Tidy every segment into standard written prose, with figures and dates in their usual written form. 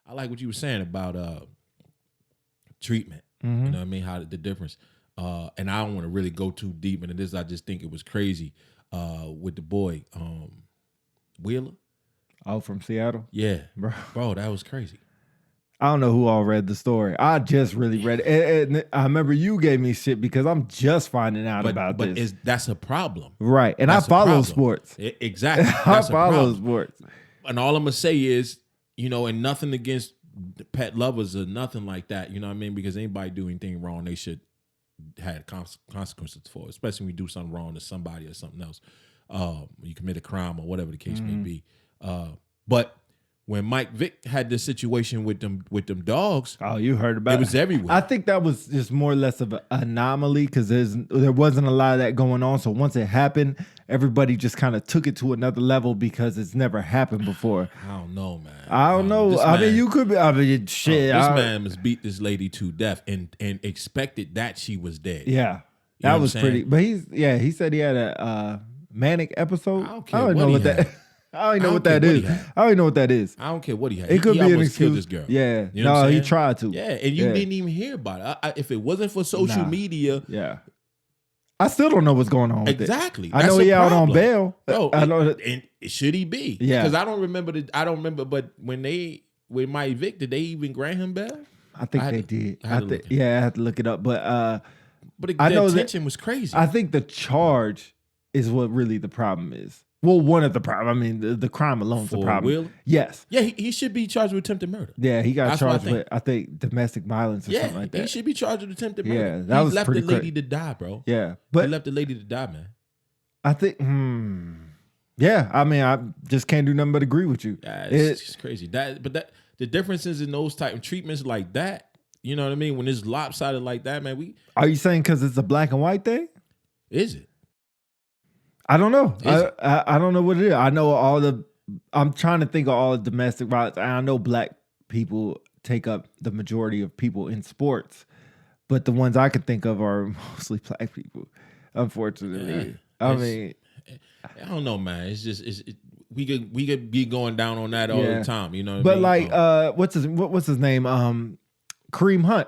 I like what you were saying about treatment. Mm-hmm. You know what I mean? How the difference. And I don't want to really go too deep into this. I just think it was crazy with the boy Wheeler. Oh, from Seattle? Yeah, Bro, that was crazy. I don't know who all read the story. I just really read it. And I remember you gave me shit because I'm just finding out about this. But that's a problem. Right. And That's I follow problem. sports. Exactly. I That's a follow problem. sports. And all I'm going to say is, and nothing against the pet lovers or nothing like that, you know what I mean? Because anybody do anything wrong, they should have consequences for it, especially when you do something wrong to somebody or something else. You commit a crime or whatever the case may be. But when Mike Vick had this situation with them dogs, Oh, you heard about it. It was everywhere. I think that was just more or less of an anomaly because there wasn't a lot of that going on. So once it happened, everybody just kind of took it to another level because it's never happened before. I don't know, man. I don't know. I mean, you could be. I mean, shit. This man must beat this lady to death and expected that she was dead. Yeah, know that what was I'm pretty. saying? But he said he had a manic episode. I don't care I don't what know he what that. had. I don't even know I what don't that care what is. he had. I don't even know what that is. I don't care what he had. It could he be an almost killed excuse. this girl. Yeah. You know what I'm he saying? tried to. Yeah, and you Yeah. didn't even hear about it. If it wasn't for social Nah. media, Yeah. I still don't know what's going on with it. exactly. I know That's he a out on problem. bail. Bro, I know that. and should he be? Yeah. Because I don't remember. But when Mike Vick, did they even grant him bail? I think I had they to- did. I had to look it. Yeah, I had to look it up. But But I the know that- attention was crazy. I think the charge is what really the problem is. Well, one of the problem. I mean, the crime alone is the For problem. Wheeler? Yes. Yeah, he should be charged with attempted murder. Yeah, he got That's what I charged think. with, I think, domestic violence or Yeah, something like he that. should be charged with attempted murder. Yeah, that he was left pretty the lady to die, bro. Yeah. He But left the lady to die, man. I think, yeah, I mean, I just can't do nothing but agree with you. Yeah, it's just crazy. The differences in those type of treatments like that, you know what I mean? When it's lopsided like that, man, Are you saying because it's a black and white thing? is it? I don't know. Is it? I don't know what it is. I know I'm trying to think of all the domestic violence. I know black people take up the majority of people in sports, but the ones I can think of are mostly black people, unfortunately. Yeah, I it's- mean, I don't know, man. It's just we could be going down on that all Yeah. the time, you know. What but I mean? like, what's his name? Kareem Hunt.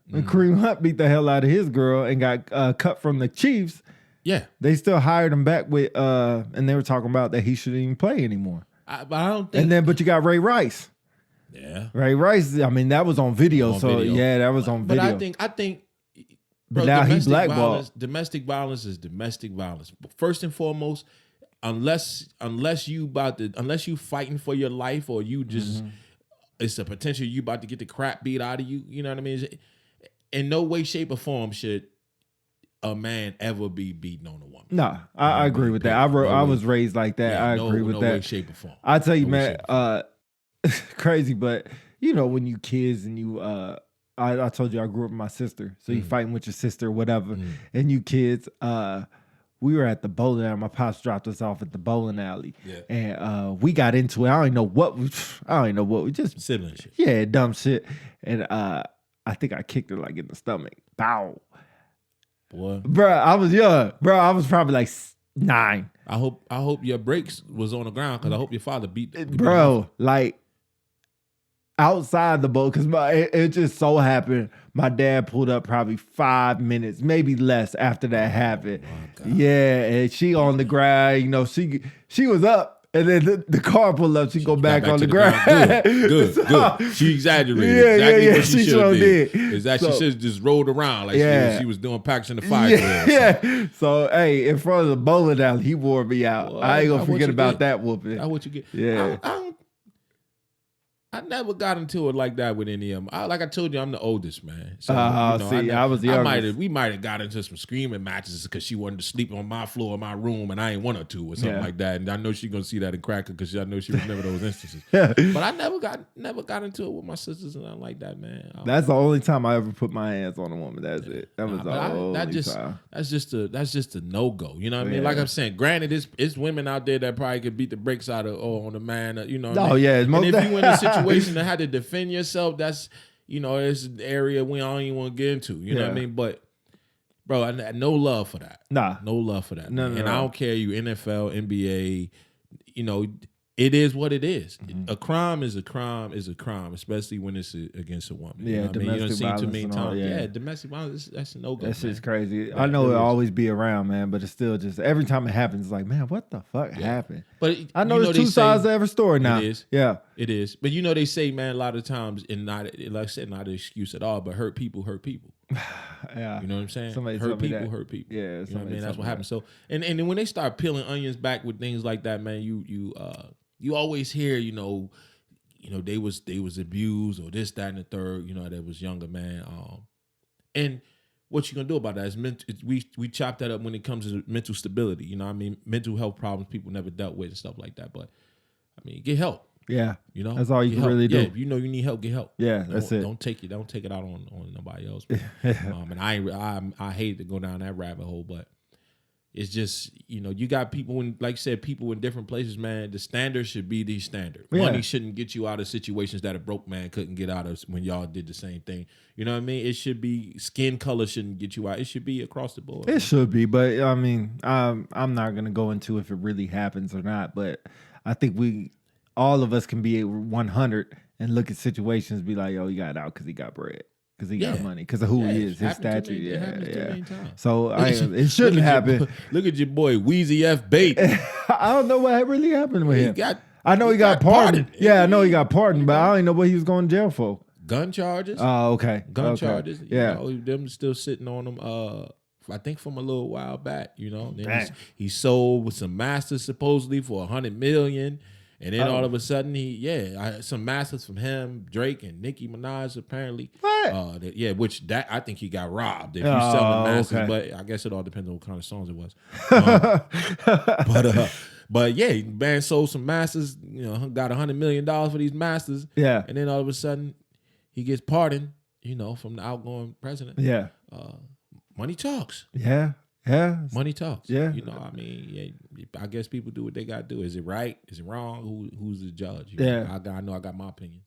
When Kareem Hunt beat the hell out of his girl and got cut from the Chiefs, yeah, they still hired him back with, and they were talking about that he shouldn't even play anymore. but I don't think. And then, but you got Ray Rice. Yeah, Ray Rice, I mean, that was on video. On So video. yeah, that was on but video. I think. But Bro, now he blackballed. domestic violence is domestic violence. First and foremost, unless you fighting for your life or you just it's a potential you about to get the crap beat out of you. You know what I mean? In no way, shape, or form should a man ever be beaten on a woman. No, I agree with that. I was raised like that. I agree with no that. way, shape, or form. I tell you, No way, man, shape, or crazy, but you know when you kids and you I told you I grew up with my sister, so you fighting with your sister, whatever, and you kids, we were at the bowling alley. My pops dropped us off at the bowling alley, and we got into it. I don't even know what we just Sibling shit. yeah, dumb shit, and I think I kicked her like in the stomach. Bow, Boy, bro. I was young, bro. I was probably like 9. I hope your brakes was on the ground because I hope your father beat Bro, like outside the boat, because it just so happened my dad pulled up probably 5 minutes, maybe less after that happened. Yeah, and she on the ground, you know, she was up. And then the car pulled up, she go back on to the ground. Good. She exaggerated. Yeah, exactly yeah, what she she should sure have did. did. Exactly. So- She should have just rolled around like Yeah. she was doing Packs in the Fire. Drill or something. Yeah. So hey, in front of the bowling alley, he wore me out. Well, I ain't gonna that's what forget you about get. that whooping. That's what you get. Yeah. I never got into it like that with any of them. Like I told you, I'm the oldest, man. So, See, I was the youngest. We might have got into some screaming matches because she wanted to sleep on my floor in my room and I ain't want her to or something Yeah. like that. And I know she's gonna see that in Cracker because I know she remember those instances. Yeah. But I never got into it with my sisters and nothing like that, man. That's the only time I ever put my hands on a woman. That's it. That was the only time. That's just a no go. You know what I mean? Yeah. Like I'm saying, granted, it's women out there that probably could beat the brakes out of on a man. You know? What I Oh mean? yeah, it's And most if you in a situation that had to defend yourself, that's it's an area we don't even want to get into. You know what I Yeah. mean? But bro, no love for that. Nah. No love for that. No, man. no, And no. I don't care you NFL, NBA. it is what it is. A crime is a crime is a crime, especially when it's against a woman. Yeah, you know what I mean? You don't domestic see too violence many and all, times. yeah. Yeah, domestic violence. That's a no go. That shit's crazy. That- I know that it'll is. always be around, man, but it's still just every time it happens, it's like, man, what the fuck happened? But I know you there's they two sides say- to every story now. It is. Yeah. It is. But you know they say, man, a lot of times, and not like I said, not an excuse at all, but hurt people hurt people. Yeah. You know what I'm saying? Somebody hurt told me people that. hurt people. Yeah, You know what I somebody mean? That's told what me happens. So and then when they start peeling onions back with things like that, man, you always hear, they was abused or this, that, and the third, that was younger, man. And what you gonna do about that is we chop that up when it comes to mental stability. You know what I mean? Mental health problems people never dealt with and stuff like that. But I mean, get help. Yeah. You know, That's all you Get can help. really do. Yeah, if you know you need help, get help. Yeah, that's it. Don't take it out on nobody else. And I hate to go down that rabbit hole, but it's just, you got people like you said, people in different places, man. The standard should be the standard. Yeah. Money shouldn't get you out of situations that a broke man couldn't get out of when y'all did the same thing. You know what I mean? It should be skin color shouldn't get you out. It should be across the board. It should be, but I mean, I'm not gonna go into if it really happens or not. But I think all of us can be 100 and look at situations, be like, yo, he got out because he got bread, because he got money, because of who he is, his stature. It happens too many times. So it shouldn't happen. Look at your boy Weezy F. Bait. I don't know what really happened with He him. got- I know he got pardoned. Yeah, I know he got pardoned, but I don't even know what he was going to jail for. Gun charges. Oh, okay. Gun Okay. charges. Yeah. Them still sitting on them. I think from a little while back. Then Dang. he sold with some masters supposedly for $100 million, and then all of a sudden some masters from him, Drake and Nicki Minaj apparently. What? Which I think he got robbed if you sell the masters, okay. but I guess it all depends on what kind of songs it was. But yeah, man sold some masters. Got $100 million for these masters. Yeah. And then all of a sudden, he gets pardoned, from the outgoing president. Yeah. Money talks. Yeah. Yeah. Money talks. Yeah. I guess people do what they got to do. Is it right? Is it wrong? Who's the judge? Yeah. I know I got my opinions.